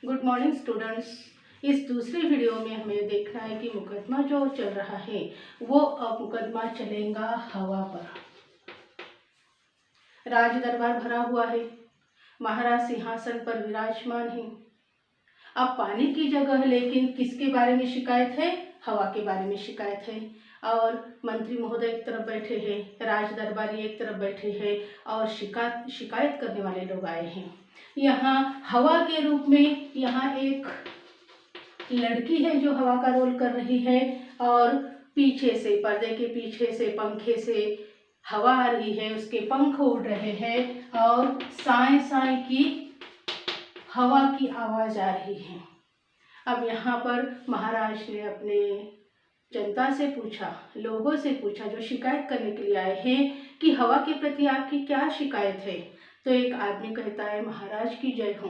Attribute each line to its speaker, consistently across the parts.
Speaker 1: Good morning students. इस दूसरी video में हमें देखना है कि मुकदमा जो चल रहा है वो अब मुकदमा चलेगा हवा पर। राज दरबार भरा हुआ है, महाराज सिंहासन पर विराजमान है। अब पानी की जगह है, लेकिन किसके बारे में शिकायत है? हवा के बारे में शिकायत है। और मंत्री महोदय एक तरफ बैठे हैं, राज दरबारी एक तरफ बैठे हैं और शिकायत करने वाले लोग आए हैं। यहाँ हवा के रूप में यहाँ एक लड़की है जो हवा का रोल कर रही है और पीछे से, पर्दे के पीछे से, पंखे से हवा आ रही है, उसके पंख उड़ रहे हैं और साए साए की हवा की आवाज आ रही है। अब यहाँ पर महाराज ने अपने जनता से पूछा, लोगों से पूछा जो शिकायत करने के लिए आए हैं कि हवा के प्रति आपकी क्या शिकायत है। तो एक आदमी कहता है, महाराज की जय हो,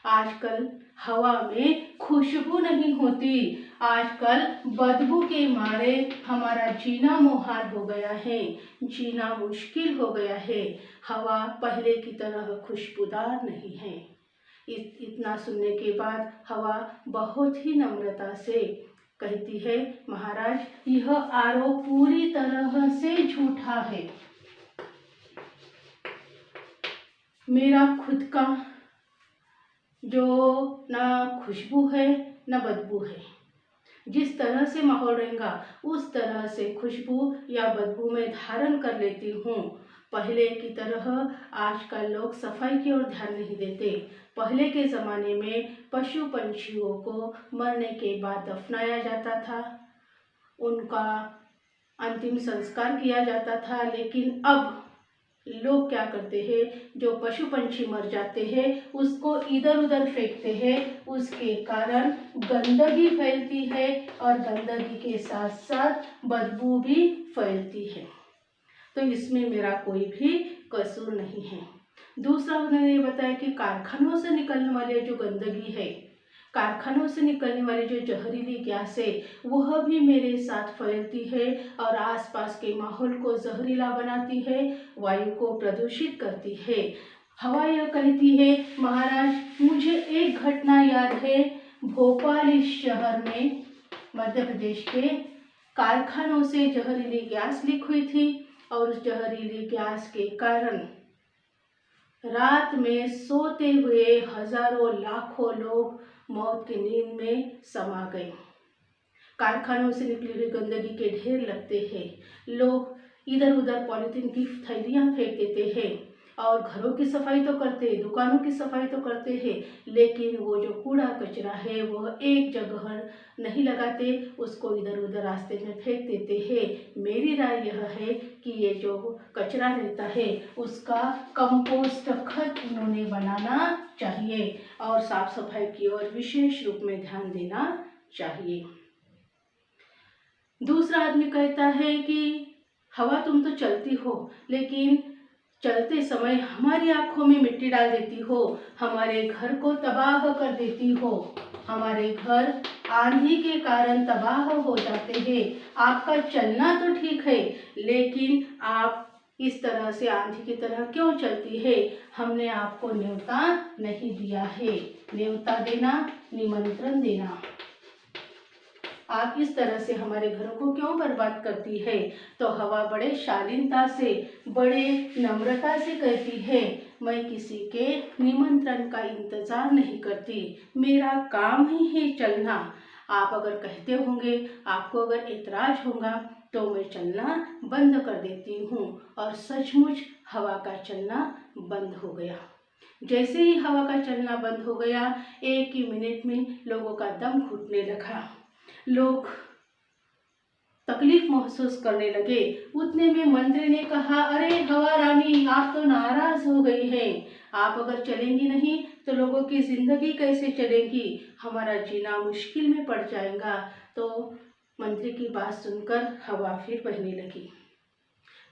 Speaker 1: आजकल हवा में खुशबू नहीं होती, आजकल बदबू के मारे हमारा जीना मुहाल हो गया है, जीना मुश्किल हो गया है। हवा पहले की तरह खुशबूदार नहीं है। इतना सुनने के बाद हवा बहुत ही नम्रता से कहती है, महाराज यह आरोप पूरी तरह से झूठा है। मेरा खुद का जो ना खुशबू है ना बदबू है, जिस तरह से माहौल रहेगा उस तरह से खुशबू या बदबू में धारण कर लेती हूँ। पहले की तरह आजकल लोग सफाई की ओर ध्यान नहीं देते। पहले के ज़माने में पशु पंछियों को मरने के बाद दफनाया जाता था, उनका अंतिम संस्कार किया जाता था। लेकिन अब लोग क्या करते हैं, जो पशु पंछी मर जाते हैं उसको इधर उधर फेंकते हैं, उसके कारण गंदगी फैलती है और गंदगी के साथ साथ बदबू भी फैलती है। तो इसमें मेरा कोई भी कसूर नहीं है। दूसरा उन्होंने बताया कि कारखानों से निकलने वाले जो गंदगी है, कारखानों से निकलने वाली जो जहरीली गैस है वह भी मेरे साथ फैलती है और आसपास के माहौल को जहरीला बनाती है, वायु को प्रदूषित करती है। हवा यह कहती है, महाराज मुझे एक घटना याद है, भोपाल इस शहर में मध्य प्रदेश के कारखानों से जहरीली गैस लीक हुई थी और उस जहरीली गैस के कारण रात में सोते हुए हजारों लाखों लोग मौत की नींद में समा गए। कारखानों से निकली हुई गंदगी के ढेर लगते हैं, लोग इधर उधर पॉलीथीन की थैलियाँ फेंक देते हैं और घरों की सफाई तो करते हैं, दुकानों की सफाई तो करते हैं, लेकिन वो जो कूड़ा कचरा है वह एक जगह नहीं लगाते, उसको इधर उधर रास्ते में फेंक देते हैं। मेरी राय यह है कि ये जो कचरा रहता है उसका कंपोस्ट खत उन्होंने बनाना चाहिए और साफ सफाई की ओर विशेष रूप में ध्यान देना चाहिए। दूसरा आदमी कहता है कि हवा तुम तो चलती हो, लेकिन चलते समय हमारी आंखों में मिट्टी डाल देती हो, हमारे घर को तबाह कर देती हो, हमारे घर आंधी के कारण तबाह हो जाते हैं। आपका चलना तो ठीक है, लेकिन आप इस तरह से आंधी की तरह क्यों चलती है? हमने आपको न्योता नहीं दिया है। न्योता देना, निमंत्रण देना। आप इस तरह से हमारे घरों को क्यों बर्बाद करती है? तो हवा बड़े शालीनता से, बड़े नम्रता से कहती है, मैं किसी के निमंत्रण का इंतजार नहीं करती, मेरा काम ही है चलना। आप अगर कहते होंगे, आपको अगर एतराज होगा तो मैं चलना बंद कर देती हूँ। और सचमुच हवा का चलना बंद हो गया। जैसे ही हवा का चलना बंद हो गया, एक ही मिनट में लोगों का दम घुटने लगा, लोग तकलीफ महसूस करने लगे। उतने में मंत्री ने कहा, अरे हवा रानी आप तो नाराज हो गई हैं, आप अगर चलेंगी नहीं तो लोगों की जिंदगी कैसे चलेगी, हमारा जीना मुश्किल में पड़ जाएगा। तो मंत्री की बात सुनकर हवा फिर बहने लगी।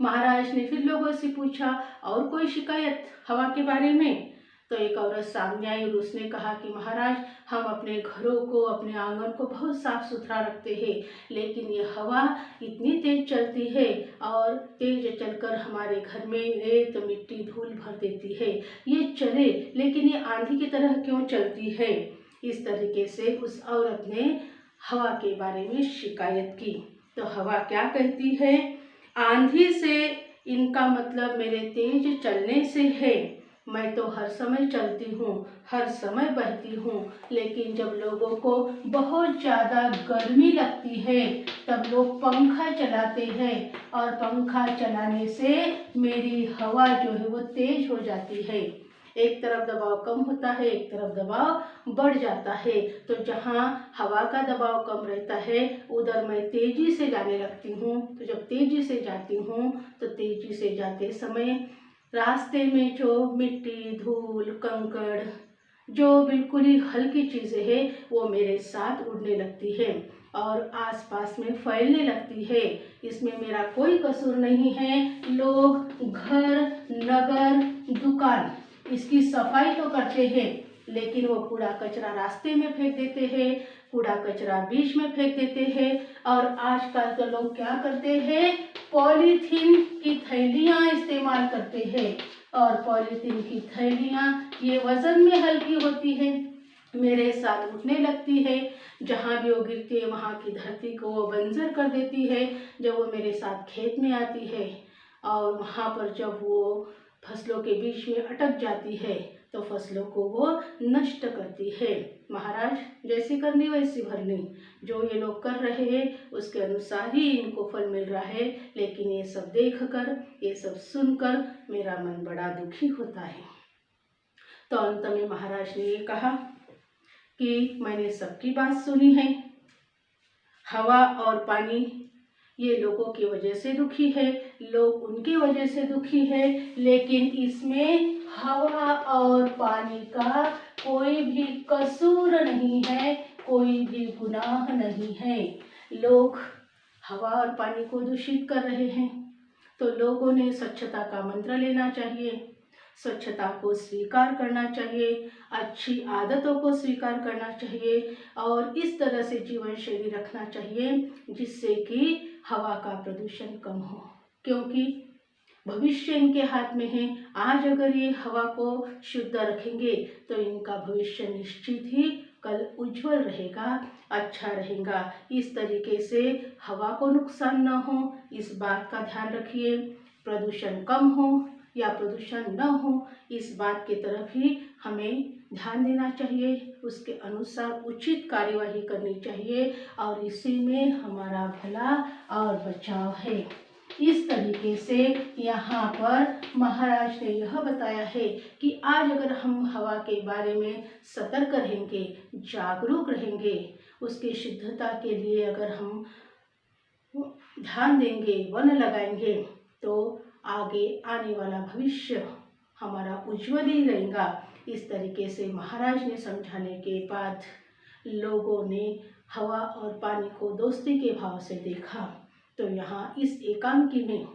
Speaker 1: महाराज ने फिर लोगों से पूछा, और कोई शिकायत हवा के बारे में? तो एक औरत सामने आई और उसने कहा कि महाराज, हम अपने घरों को, अपने आंगन को बहुत साफ सुथरा रखते हैं, लेकिन ये हवा इतनी तेज चलती है और तेज चलकर हमारे घर में रेत मिट्टी धूल भर देती है। ये चले, लेकिन ये आंधी की तरह क्यों चलती है? इस तरीके से उस औरत ने हवा के बारे में शिकायत की। तो हवा क्या कहती है? आंधी से इनका मतलब मेरे तेज चलने से है। मैं तो हर समय चलती हूँ, हर समय बहती हूँ, लेकिन जब लोगों को बहुत ज़्यादा गर्मी लगती है तब लोग पंखा चलाते हैं और पंखा चलाने से मेरी हवा जो है वो तेज हो जाती है। एक तरफ दबाव कम होता है, एक तरफ दबाव बढ़ जाता है। तो जहाँ हवा का दबाव कम रहता है उधर मैं तेजी से जाने लगती हूँ। तो जब तेजी से जाती हूँ तो तेजी से जाते समय रास्ते में जो मिट्टी, धूल, कंकड़, जो बिल्कुल ही हल्की चीज़ें हैं वो मेरे साथ उड़ने लगती है और आसपास में फैलने लगती है। इसमें मेरा कोई कसूर नहीं है। लोग घर, नगर, दुकान इसकी सफाई तो करते हैं, लेकिन वो कूड़ा कचरा रास्ते में फेंक देते हैं, कूड़ा कचरा बीच में फेंक देते हैं। और आजकल तो लोग क्या करते हैं, पॉलीथीन की थैलियाँ इस्तेमाल करते हैं और पॉलीथीन की थैलियाँ ये वज़न में हल्की होती है, मेरे साथ उठने लगती है। जहाँ भी वो गिरती है वहाँ की धरती को वो बंजर कर देती है। जब वो मेरे साथ खेत में आती है और वहाँ पर जब वो फसलों के बीच में अटक जाती है तो फसलों को वो नष्ट करती है। महाराज, जैसी करनी वैसी भरनी। जो ये लोग कर रहे हैं उसके अनुसार ही इनको फल मिल रहा है, लेकिन ये सब देखकर, ये सब सुनकर मेरा मन बड़ा दुखी होता है। तो अंत में महाराज ने ये कहा कि मैंने सबकी बात सुनी है। हवा और पानी ये लोगों की वजह से दुखी है, लोग उनकी वजह से दुखी है, लेकिन इसमें हवा और पानी का कोई भी कसूर नहीं है, कोई भी गुनाह नहीं है। लोग हवा और पानी को दूषित कर रहे हैं, तो लोगों ने स्वच्छता का मंत्र लेना चाहिए, स्वच्छता को स्वीकार करना चाहिए, अच्छी आदतों को स्वीकार करना चाहिए और इस तरह से जीवन शैली रखना चाहिए जिससे कि हवा का प्रदूषण कम हो, क्योंकि भविष्य इनके हाथ में है। आज अगर ये हवा को शुद्ध रखेंगे तो इनका भविष्य निश्चित ही कल उज्जवल रहेगा, अच्छा रहेगा। इस तरीके से हवा को नुकसान न हो, इस बात का ध्यान रखिए। प्रदूषण कम हो या प्रदूषण न हो, इस बात की तरफ ही हमें ध्यान देना चाहिए, उसके अनुसार उचित कार्यवाही करनी चाहिए और इसी में हमारा भला और बचाव है। इस तरीके से यहाँ पर महाराज ने यह बताया है कि आज अगर हम हवा के बारे में सतर्क रहेंगे, जागरूक रहेंगे, उसकी शुद्धता के लिए अगर हम ध्यान देंगे, वन लगाएंगे, तो आगे आने वाला भविष्य हमारा उज्जवल ही रहेगा। इस तरीके से महाराज ने समझाने के बाद लोगों ने हवा और पानी को दोस्ती के भाव से देखा। तो यहाँ इस एकांकी में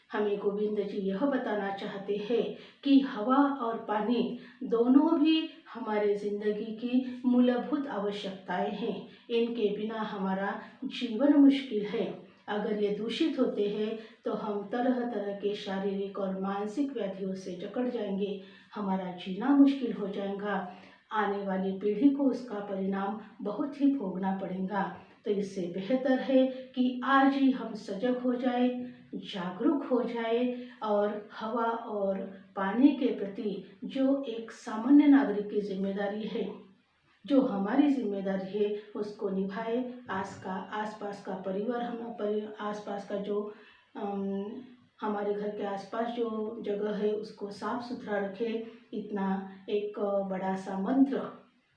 Speaker 1: हमें गोविंद जी यह बताना चाहते हैं कि हवा और पानी दोनों भी हमारे ज़िंदगी की मूलभूत आवश्यकताएं हैं। इनके बिना हमारा जीवन मुश्किल है। अगर ये दूषित होते हैं तो हम तरह तरह के शारीरिक और मानसिक व्याधियों से जकड़ जाएंगे, हमारा जीना मुश्किल हो जाएगा, आने वाली पीढ़ी को उसका परिणाम बहुत ही भोगना पड़ेगा। तो इससे बेहतर है कि आज ही हम सजग हो जाए, जागरूक हो जाए और हवा और पानी के प्रति जो एक सामान्य नागरिक की जिम्मेदारी है, जो हमारी जिम्मेदारी है, उसको निभाए। आसपास का परिवार, आसपास का जो हमारे घर के आसपास जो जगह है उसको साफ सुथरा रखे। इतना एक बड़ा सा मंत्र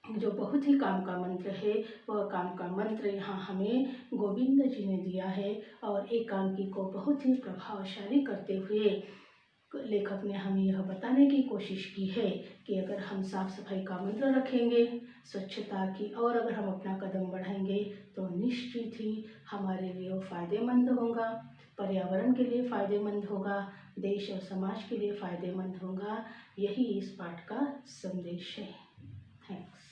Speaker 1: जो बहुत ही काम का मंत्र है, वह काम का मंत्र यहाँ हमें गोविंद जी ने दिया है और एकांकी को बहुत ही प्रभावशाली करते हुए लेखक ने हमें यह बताने की कोशिश की है कि अगर हम साफ सफाई का मंत्र रखेंगे, स्वच्छता की, और अगर हम अपना कदम बढ़ाएंगे तो निश्चित ही हमारे लिए वो फ़ायदेमंद होगा, पर्यावरण के लिए फ़ायदेमंद होगा, देश और समाज के लिए फ़ायदेमंद होगा। यही इस पाठ का संदेश है। थैंक्स।